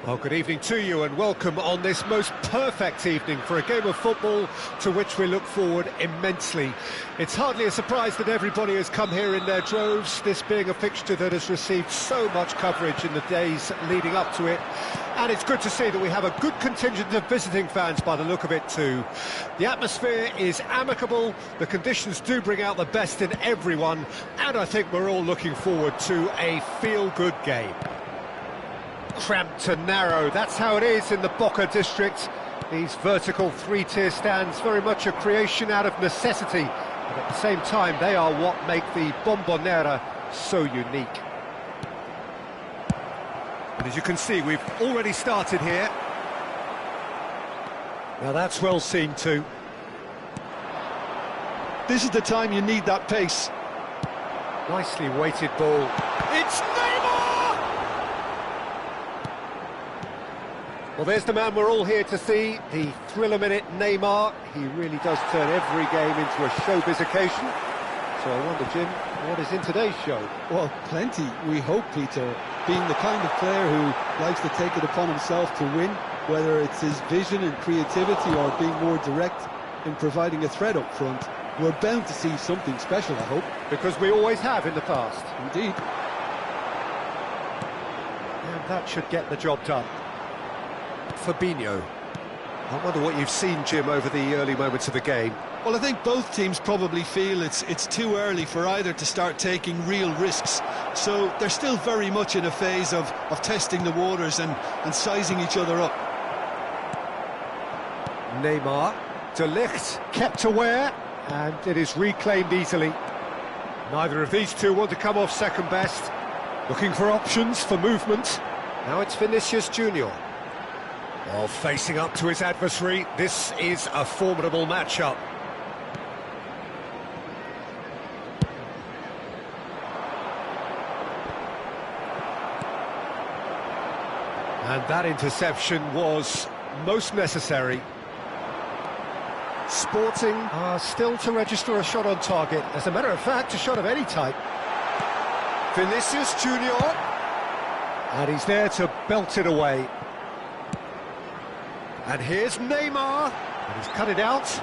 Well, good evening to you and welcome on this most perfect evening for a game of football to which we look forward immensely. It's hardly a surprise that everybody has come here in their droves, this being a fixture that has received so much coverage in the days leading up to it. And it's good to see that we have a good contingent of visiting fans by the look of it too. The atmosphere is amicable, the conditions do bring out the best in everyone, and I think we're all looking forward to a feel-good game. Cramped and narrow, that's how it is in the Boca district. These vertical three-tier stands, very much a creation out of necessity, but at the same time they are what make the Bombonera so unique. And as you can see, we've already started here. Now that's well seen too. This is the time you need that pace. Nicely weighted ball. It's Neymar! Well, there's the man we're all here to see, the thriller-minute Neymar. He really does turn every game into a showbiz occasion. So I wonder, Jim, what is in today's show? Well, plenty, we hope, Peter. Being the kind of player who likes to take it upon himself to win, whether it's his vision and creativity or being more direct in providing a threat up front, we're bound to see something special, I hope. Because we always have in the past. Indeed. And that should get the job done. Fabinho. I wonder what you've seen, Jim, over the early moments of the game. Well, I think both teams probably feel it's too early for either to start taking real risks. So they're still very much in a phase of testing the waters and sizing each other up. Neymar. De Ligt kept aware, and it is reclaimed easily. Neither of these two want to come off second best. Looking for options for movement. Now it's Vinicius Junior. While facing up to his adversary, this is a formidable matchup. And that interception was most necessary. Sporting are still to register a shot on target. As a matter of fact, a shot of any type. Vinicius Junior. And he's there to belt it away. And here's Neymar. And he's cut it out.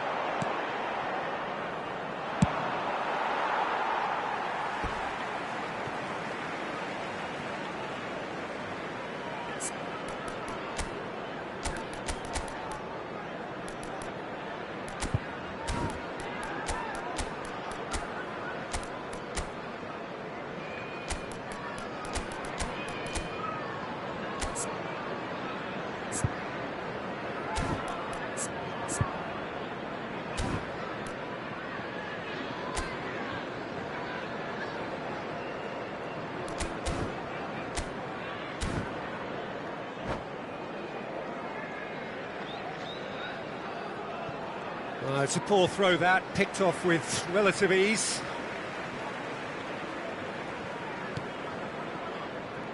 It's a poor throw that, picked off with relative ease.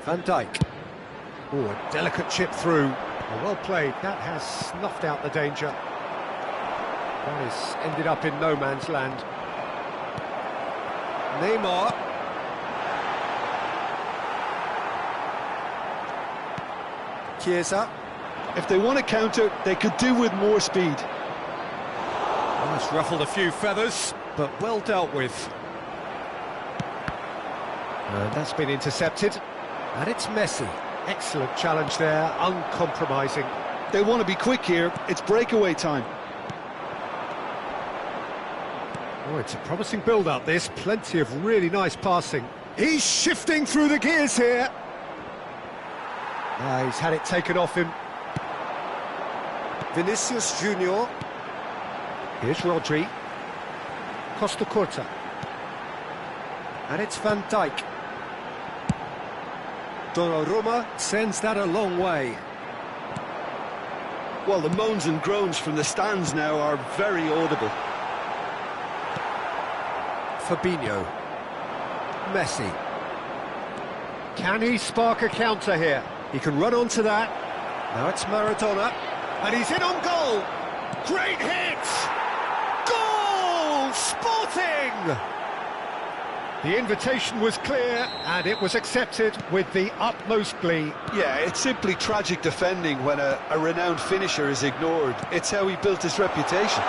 Van Dijk. Oh, a delicate chip through. Well played, that has snuffed out the danger. That has ended up in no man's land. Neymar. Chiesa. If they want to counter, they could do with more speed. That's ruffled a few feathers, but well dealt with. And that's been intercepted. And it's Messi. Excellent challenge there, uncompromising. They want to be quick here, it's breakaway time. Oh, it's a promising build-up, this. Plenty of really nice passing. He's shifting through the gears here. He's had it taken off him. Vinicius Junior. Here's Rodri. Costa Curta. And it's Van Dijk. Donnarumma sends that a long way. Well, the moans and groans from the stands now are very audible. Fabinho. Messi. Can he spark a counter here? He can run onto that. Now it's Maradona. And he's in on goal. Great hit! Goal! Sporting! The invitation was clear, and it was accepted with the utmost glee. Yeah, it's simply tragic defending when a renowned finisher is ignored. It's how he built his reputation.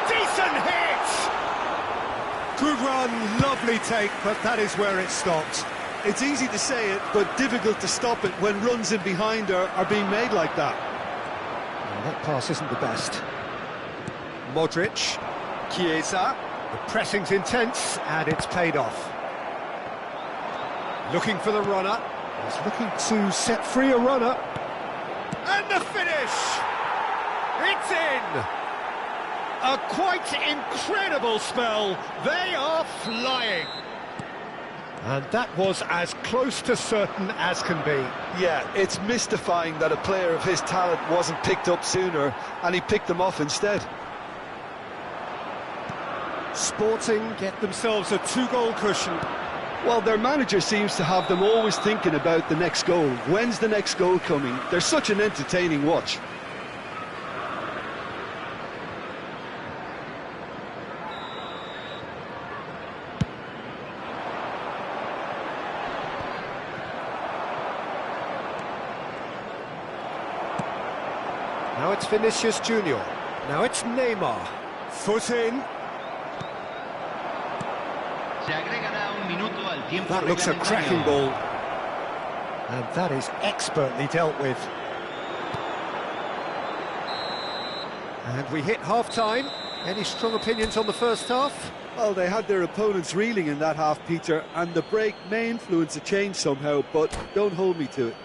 Decent hit! Good run, lovely take, but that is where it stopped. It's easy to say it, but difficult to stop it when runs in behind are being made like that. Well, that pass isn't the best. Modric. Chiesa. The pressing's intense, and it's paid off. Looking for the runner. He's looking to set free a runner. And the finish! It's in! A quite incredible spell. They are flying. And that was as close to certain as can be. Yeah, it's mystifying that a player of his talent wasn't picked up sooner, and he picked them off instead. Sporting get themselves a two-goal cushion. Well, their manager seems to have them always thinking about the next goal. When's the next goal coming? They're such an entertaining watch. Now it's Vinicius Junior. Now it's Neymar. Foot in. That looks a cracking ball. And that is expertly dealt with. And we hit half-time. Any strong opinions on the first half? Well, they had their opponents reeling in that half, Peter, and the break may influence a change somehow, but don't hold me to it.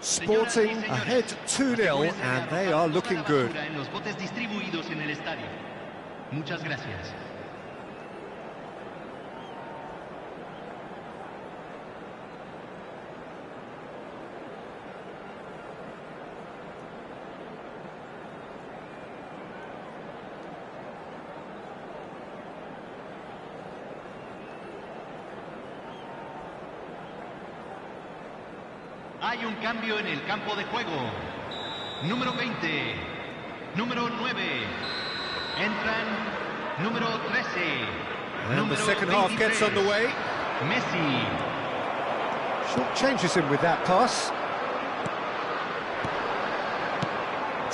Sporting ahead 2-0, and they are looking good. Hay un cambio en el campo de juego. Número 20, número 9. Entran número 13. And the second half gets underway. Messi. Short changes him with that pass.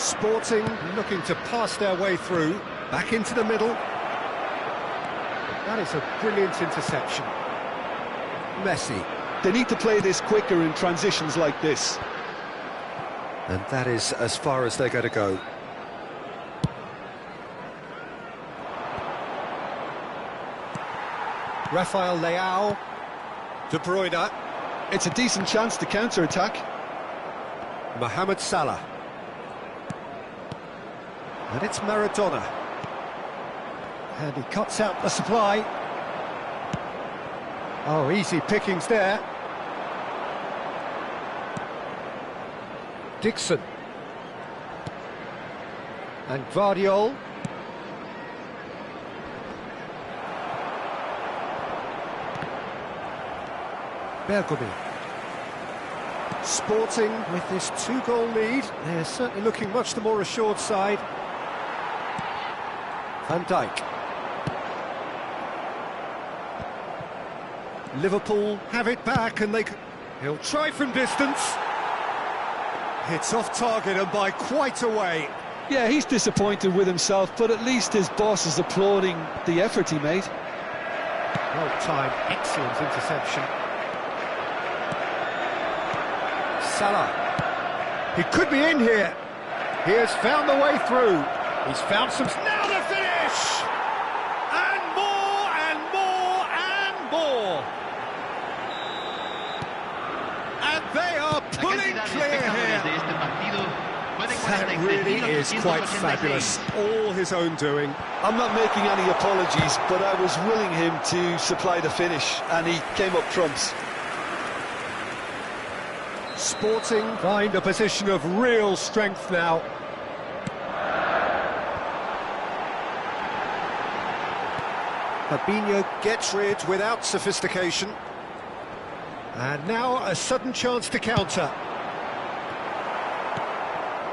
Sporting looking to pass their way through. Back into the middle. That is a brilliant interception. Messi. They need to play this quicker in transitions like this. And that is as far as they're going to go. Rafael Leao. De Bruyne. It's a decent chance to counter-attack. Mohamed Salah. And it's Maradona. And he cuts out the supply. Oh, easy pickings there. Dixon. And Guardiol. Bergomi. Sporting with this 2-goal lead. They're certainly looking much the more assured side. Van Dijk. Liverpool have it back and he'll try from distance. It's off target and by quite a way. Yeah, he's disappointed with himself, but at least his boss is applauding the effort he made. Well timed, excellent interception. Salah. He could be in here. He has found the way through. He's found some... Now the finish! And more and more and more. And they are pulling clear here. That really is quite fabulous. All his own doing. I'm not making any apologies, but I was willing him to supply the finish, and he came up trumps. Sporting find a position of real strength now. Fabinho gets rid without sophistication. And now a sudden chance to counter.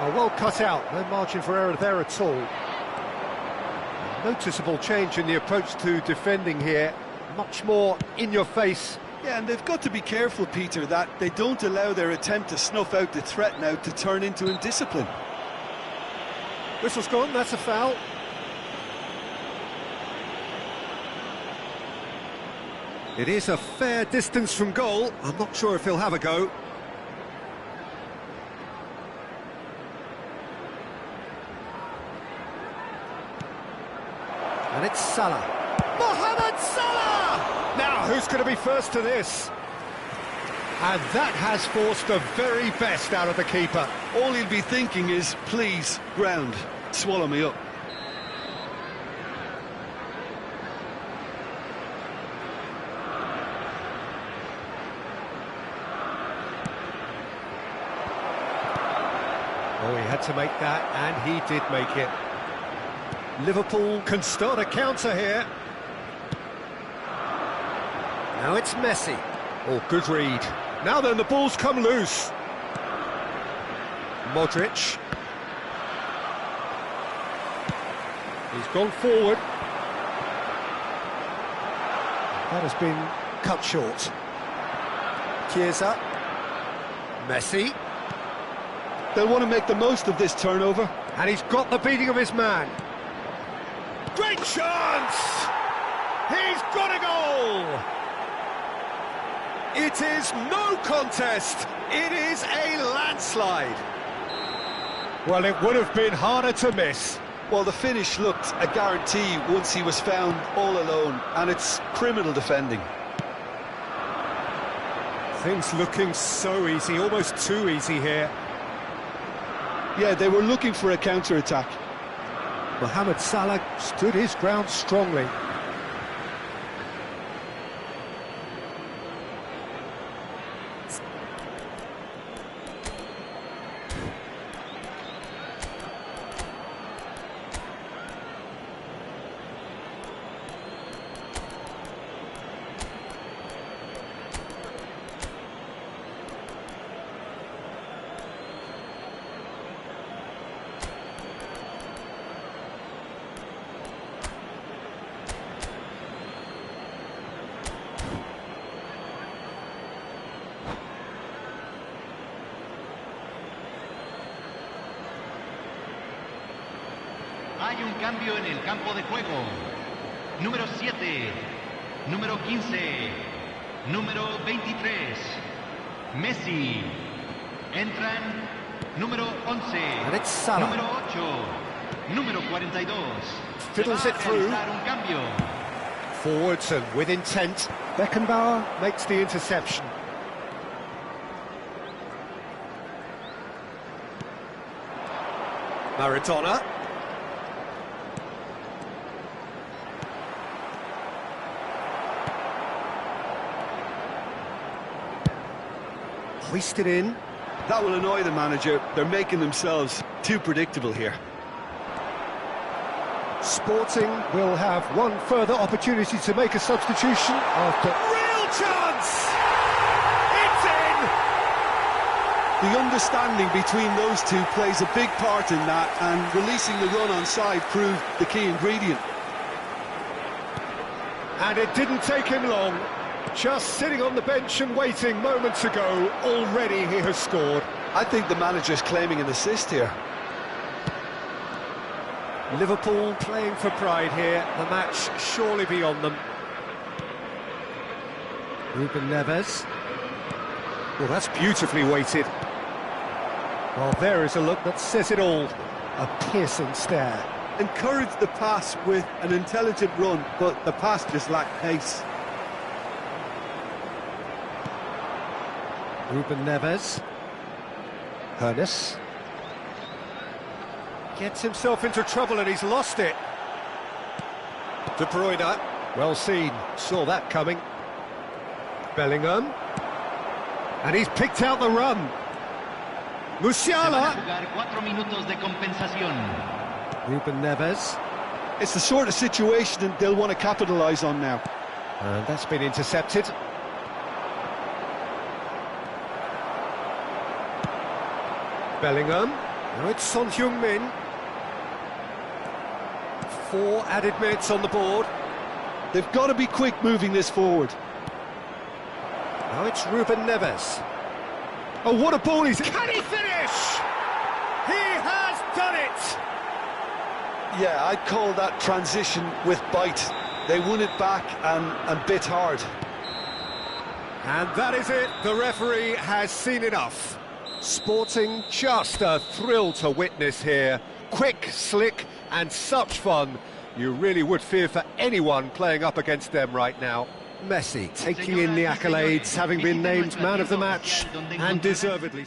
Oh, well cut out, no margin for error there at all. A noticeable change in the approach to defending here, much more in your face. Yeah, and they've got to be careful, Peter, that they don't allow their attempt to snuff out the threat now to turn into indiscipline. Whistle's gone, that's a foul. It is a fair distance from goal. I'm not sure if he'll have a go. And it's Salah. Mohamed Salah! Now, who's going to be first to this? And that has forced the very best out of the keeper. All he'll be thinking is, please, ground, swallow me up. Oh, he had to make that, and he did make it. Liverpool can start a counter here. Now it's Messi. Oh, good read. Now then, the ball's come loose. Modric. He's gone forward. That has been cut short. Chiesa. Messi. They'll want to make the most of this turnover. And he's got the beating of his man. Great chance! He's got a goal! It is no contest. It is a landslide. Well, it would have been harder to miss. Well, the finish looked a guarantee once he was found all alone, and it's criminal defending. Things looking so easy, almost too easy here. Yeah, they were looking for a counter-attack. Mohamed Salah stood his ground strongly. Hay un cambio en el campo de juego. Número 7, número 15, número 23. Messi. Entran número 11, And it's Salah. número 8, número 42. Fiddles Se it va a through. realizar un cambio. Forwards and with intent. Beckenbauer makes the interception. Maradona. Hoisted in. That will annoy the manager. They're making themselves too predictable here. Sporting will have one further opportunity to make a substitution after... Real chance! It's in! The understanding between those two plays a big part in that, and releasing the run on side proved the key ingredient. And it didn't take him long. Just sitting on the bench and waiting moments ago, already he has scored. I think the manager's claiming an assist here. Liverpool playing for pride here, the match surely beyond them. Ruben Neves. Well, that's beautifully weighted. Well, there is a look that says it all. A piercing stare. Encouraged the pass with an intelligent run, but the pass just lacked pace. Ruben Neves. Hernes. Gets himself into trouble and he's lost it. De Bruyne. Well seen. Saw that coming. Bellingham. And he's picked out the run. Se van a Musiala. jugar 4 minutos de compensación. Ruben Neves. It's the sort of situation that they'll want to capitalise on now. And that's been intercepted. Bellingham. Now it's Son Heung-min. 4 added minutes on the board. They've got to be quick moving this forward. Now it's Ruben Neves. Oh, what a ball he's... Can he finish? He has done it! Yeah, I'd call that transition with bite. They won it back and bit hard. And that is it. The referee has seen enough. Sporting, just a thrill to witness here. Quick, slick, and such fun. You really would fear for anyone playing up against them right now. Messi taking in the accolades, having been named man of the match, and deservedly.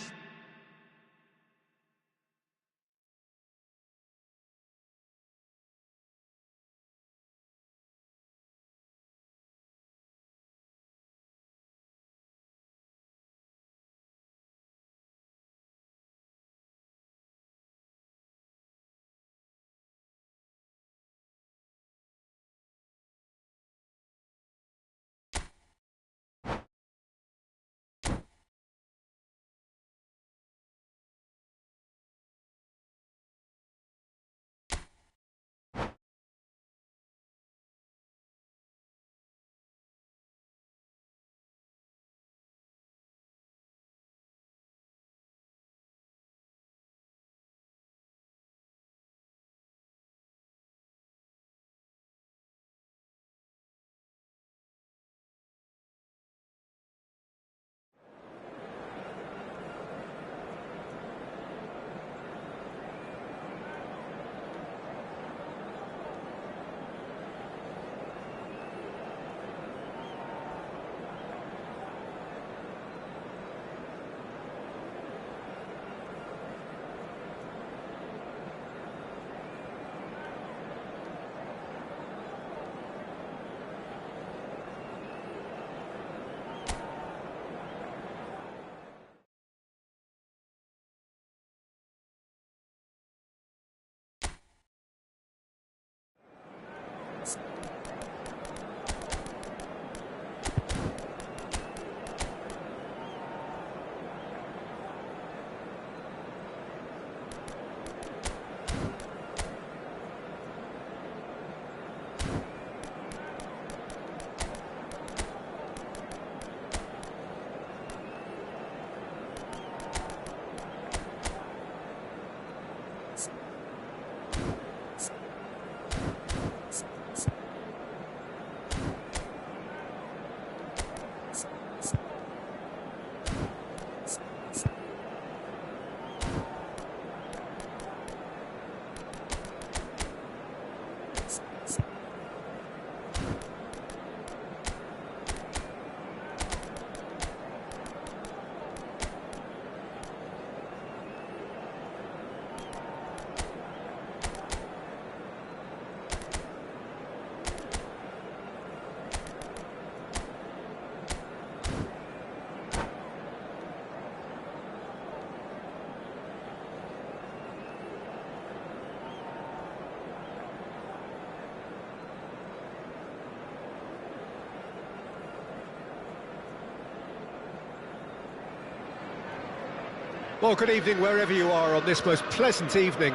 Well, good evening wherever you are on this most pleasant evening.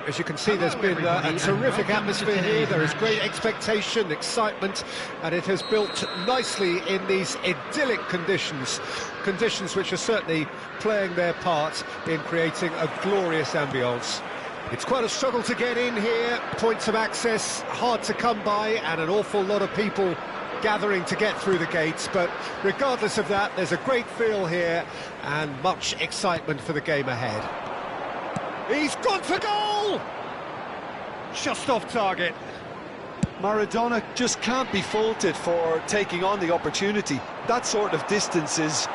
As you can see, there's been a terrific atmosphere here. There is great expectation, excitement, and it has built nicely in these idyllic conditions. Conditions which are certainly playing their part in creating a glorious ambience. It's quite a struggle to get in here, points of access hard to come by, and an awful lot of people gathering to get through the gates, but regardless of that, there's a great feel here and much excitement for the game ahead. He's gone for goal! Just off target. Maradona just can't be faulted for taking on the opportunity. That sort of distance is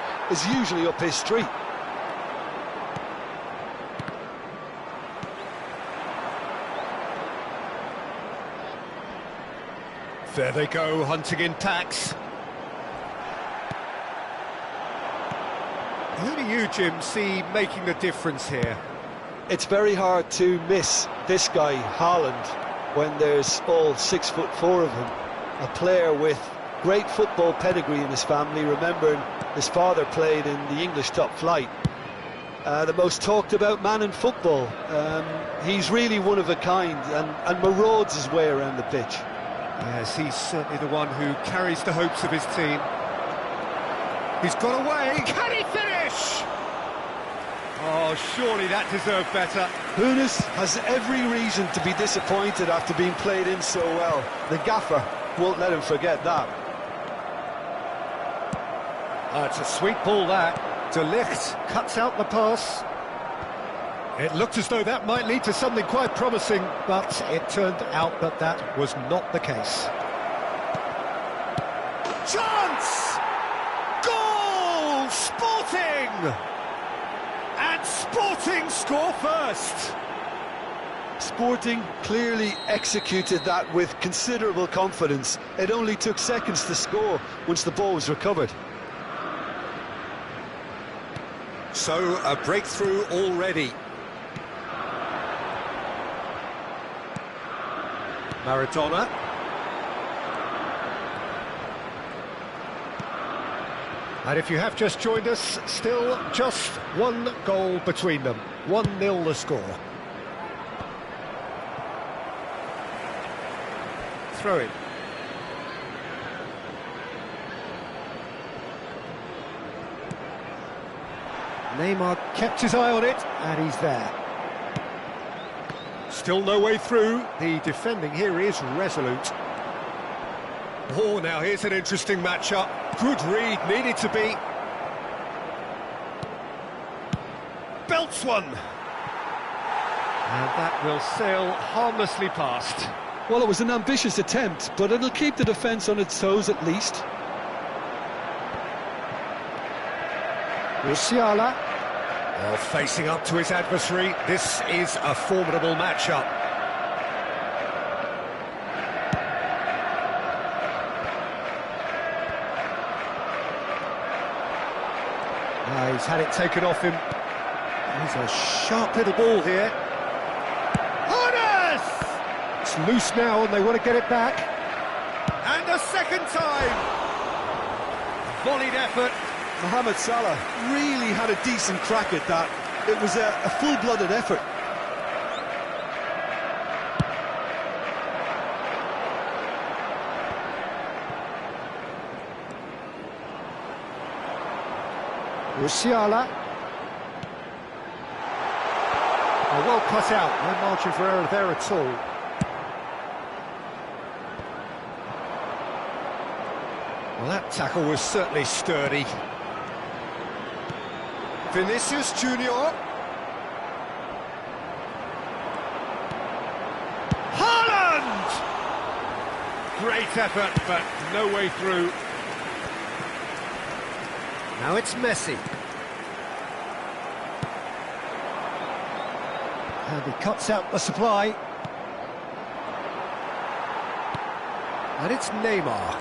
usually up his street. There they go, hunting in packs. Who do you, Jim, see making the difference here? It's very hard to miss this guy, Haaland, when there's all 6'4" of him. A player with great football pedigree in his family, remembering his father played in the English top flight. The most talked about man in football. He's really one of a kind and marauds his way around the pitch. Yes, he's certainly the one who carries the hopes of his team. He's got away. Can he finish? Oh, surely that deserved better. Hunis has every reason to be disappointed after being played in so well. The gaffer won't let him forget that. It's a sweet ball, that. De Ligt cuts out the pass. It looked as though that might lead to something quite promising, but it turned out that that was not the case. Chance! Goal! Sporting! And Sporting score first! Sporting clearly executed that with considerable confidence. It only took seconds to score once the ball was recovered. So, a breakthrough already. Maradona. And if you have just joined us, still just one goal between them. 1-0 the score. Throw in. Neymar kept his eye on it, and he's there. Still no way through. The defending here is resolute. Oh, now here's an interesting matchup. Good read, needed to be. Belts one. And that will sail harmlessly past. Well, it was an ambitious attempt, but it'll keep the defence on its toes at least. Musiala. Oh, facing up to his adversary, this is a formidable matchup. He's had it taken off him. He's a sharp little ball here. Honest! It's loose now and they want to get it back. And a second time! Volleyed effort. Mohamed Salah really had a decent crack at that. It was a full-blooded effort. Musiala. Oh, well cut out, no margin for error there at all. Well, that tackle was certainly sturdy. Vinicius Junior. Haaland! Great effort, but no way through. Now it's Messi. And he cuts out the supply. And it's Neymar.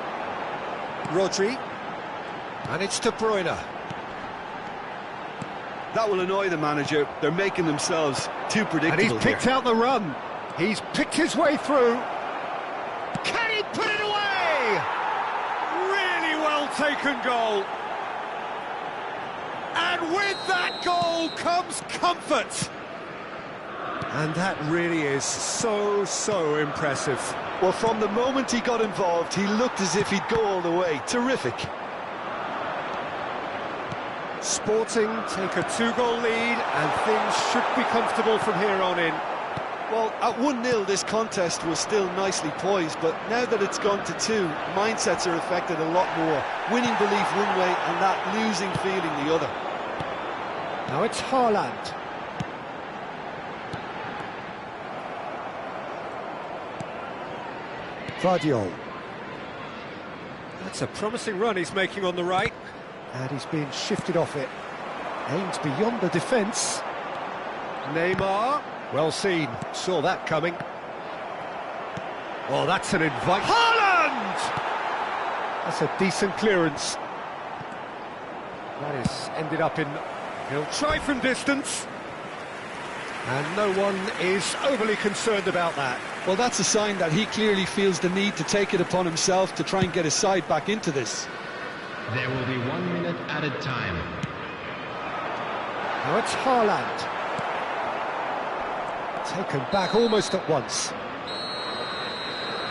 Rodri. And it's De Bruyne. That will annoy the manager. They're making themselves too predictable. And he's picked out the run. He's picked his way through. Can he put it away? Really well taken goal. And And with that goal comes comfort. And that really is so impressive. Well, from the moment he got involved, he looked as if he'd go all the way. Terrific. Sporting take a 2-goal lead, and things should be comfortable from here on in. Well, at 1-0, this contest was still nicely poised, but now that it's gone to 2, mindsets are affected a lot more. Winning belief one way and that losing feeling the other. Now it's Haaland. Vardiol. That's a promising run he's making on the right. And he's being shifted off it. Aimed beyond the defence. Neymar. Well seen. Saw that coming. Oh, that's an invite. Haaland! That's a decent clearance. That is ended up in... He'll try from distance. And no one is overly concerned about that. Well, that's a sign that he clearly feels the need to take it upon himself to try and get his side back into this. There will be 1 minute added time. Now it's Haaland. Taken back almost at once.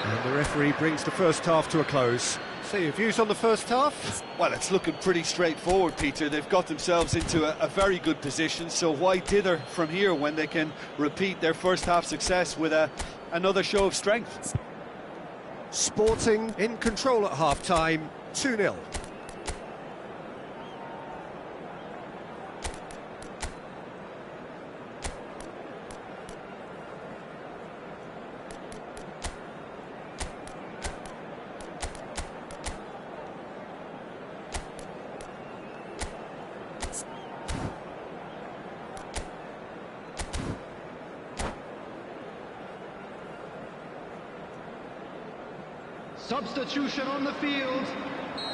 And the referee brings the first half to a close. So your views on the first half? Well, it's looking pretty straightforward, Peter. They've got themselves into a very good position, so why dither from here when they can repeat their first half success with another show of strength? Sporting in control at half-time, 2-0. Substitution on the field.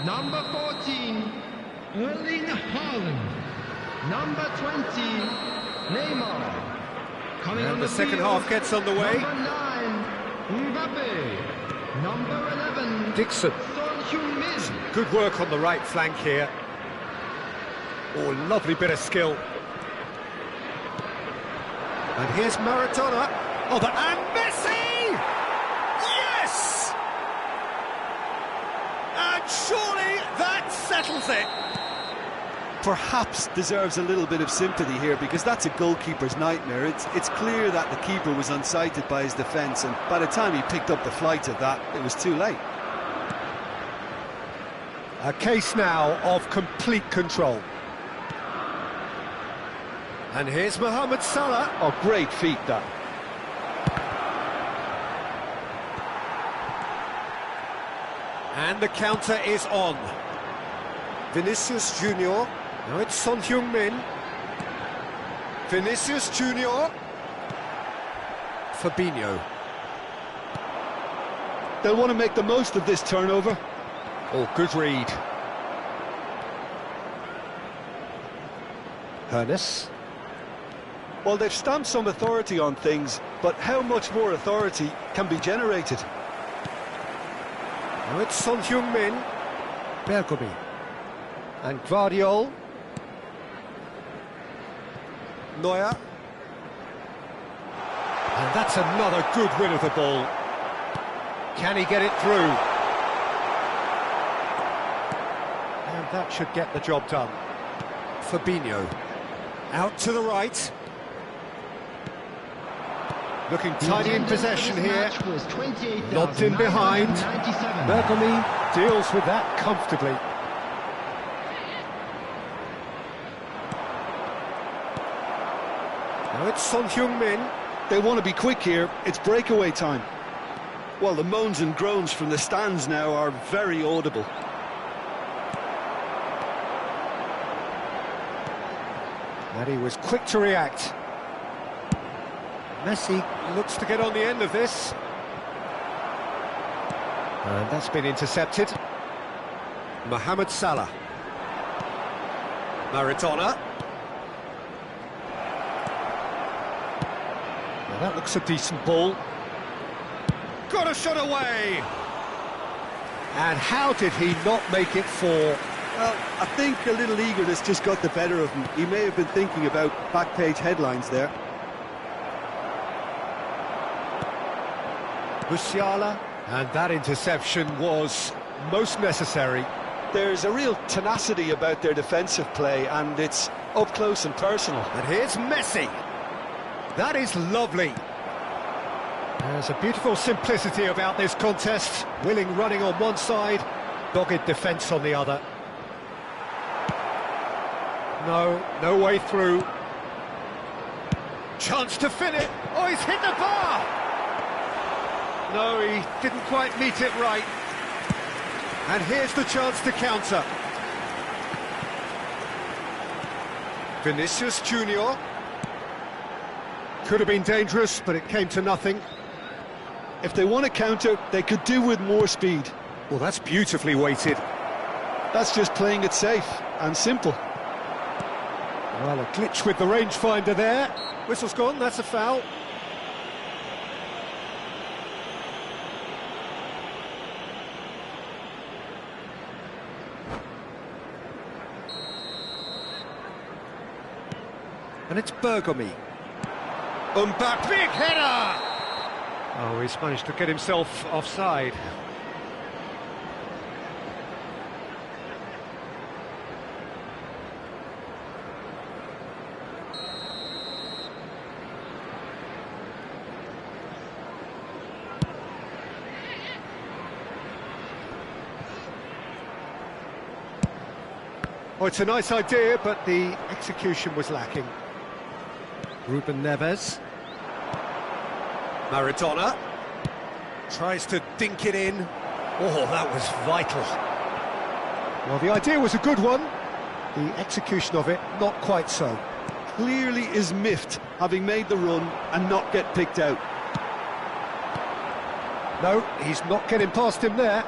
Number 14, Erling Haaland. Number 20, Neymar. Coming And on the second field, half gets underway. Number 9, Mbappe. Number 11, Dixon. Son Heung-min. Good work on the right flank here. Oh, lovely bit of skill. And here's Maradona. Oh, and Messi! Yes! And surely that settles it. Perhaps deserves a little bit of sympathy here, because that's a goalkeeper's nightmare. It's clear that the keeper was unsighted by his defence, and by the time he picked up the flight of that, it was too late. A case now of complete control. And here's Mohamed Salah. Oh, great feat, that. And the counter is on. Vinicius Junior. Now it's Son Heung-min. Vinicius Junior. Fabinho. They'll want to make the most of this turnover. Oh, good read. Hernes. Well, they've stamped some authority on things, but how much more authority can be generated? Now it's Son Heung-min. Bergomi. And Vardiol. Neuer. And that's another good win of the ball. Can he get it through? And that should get the job done. Fabinho. Out to the right. Looking tidy in possession here. Lobbed in behind. Bergomi deals with that comfortably. Now it's Son Heung-min. They want to be quick here. It's breakaway time. Well, the moans and groans from the stands now are very audible. And he was quick to react. Messi looks to get on the end of this. And that's been intercepted. Mohamed Salah. Maradona. Now that looks a decent ball. Got a shot away! And how did he not make it 4? Well, I think a little eagerness just got the better of him. He may have been thinking about back-page headlines there. Musiala, and that interception was most necessary. There's a real tenacity about their defensive play, and it's up close and personal. And here's Messi. That is lovely. There's a beautiful simplicity about this contest. Willing running on one side, dogged defence on the other. No way through. Chance to fill it. Oh, he's hit the bar! No, he didn't quite meet it right. And here's the chance to counter. Vinicius Junior. Could have been dangerous, but it came to nothing. If they want to counter, they could do with more speed. Well, that's beautifully weighted. That's just playing it safe and simple. Well, a glitch with the rangefinder there. Whistle's gone, that's a foul. And it's Bergomi. Mbappe, big header! Oh, he's managed to get himself offside. Oh, it's a nice idea, but the execution was lacking. Ruben Neves. Maradona tries to dink it in. Oh, that was vital. Well, the idea was a good one. The execution of it, not quite so. Clearly is miffed, having made the run and not get picked out. No, he's not getting past him there.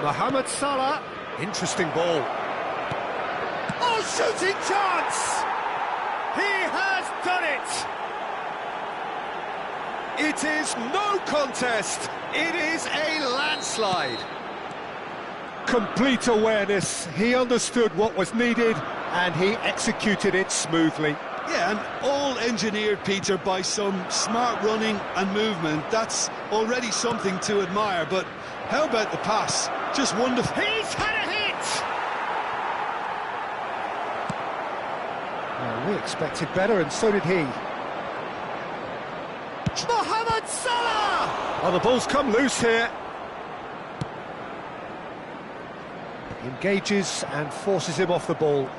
Mohamed Salah. Interesting ball. Oh, shooting chance! He has done it! It is no contest. It is a landslide. Complete awareness. He understood what was needed and he executed it smoothly. Yeah, and all engineered, Peter, by some smart running and movement. That's already something to admire, but how about the pass? Just wonderful. He's had a hit! Well, we expected better, and so did he. Mohamed Salah! Oh, the ball's come loose here. He engages and forces him off the ball.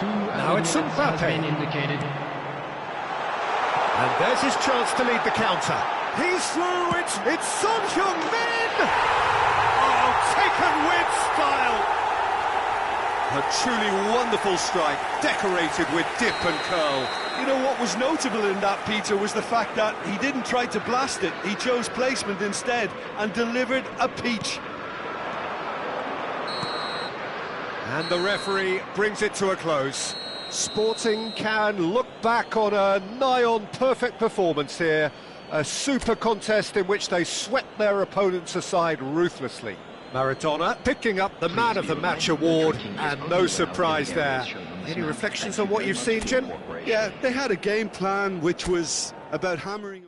Now it's Mbappe. Indicated. And there's his chance to lead the counter. He's through, it's Son Heung-min! Oh, taken with style! A truly wonderful strike, decorated with dip and curl. You know what was notable in that, Peter, was the fact that he didn't try to blast it. He chose placement instead and delivered a peach. And the referee brings it to a close. Sporting can look back on a nigh-on perfect performance here. A super contest in which they swept their opponents aside ruthlessly. Maradona picking up the Man of the Match award, and no surprise there. Any reflections on what you've seen, Jim? Yeah, they had a game plan which was about hammering...